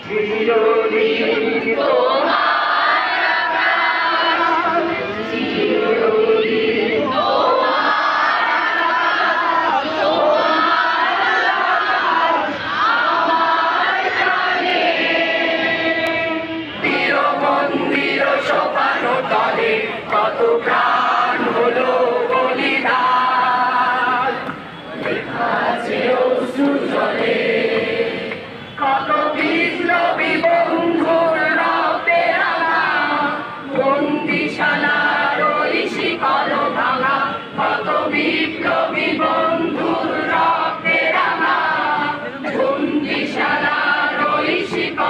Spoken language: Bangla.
চিরদিন তোমার আকাশ, চিরদিন তোমার আকাশ, তোমার আকাশ আমার প্রাণে। বীর মন্দির সোপানো তলে কত প্রাণ হলো বলিদান, লেখা আছে অশ্রু জলে কত বিপ্লবী বন্ধুর রক্তে রাঙা, বন্দিশালার ওই শিকল ভাঙা, কত বিপ্লবী বন্ধুর রক্তে রাঙা, বন্দিশালার ওই শিকল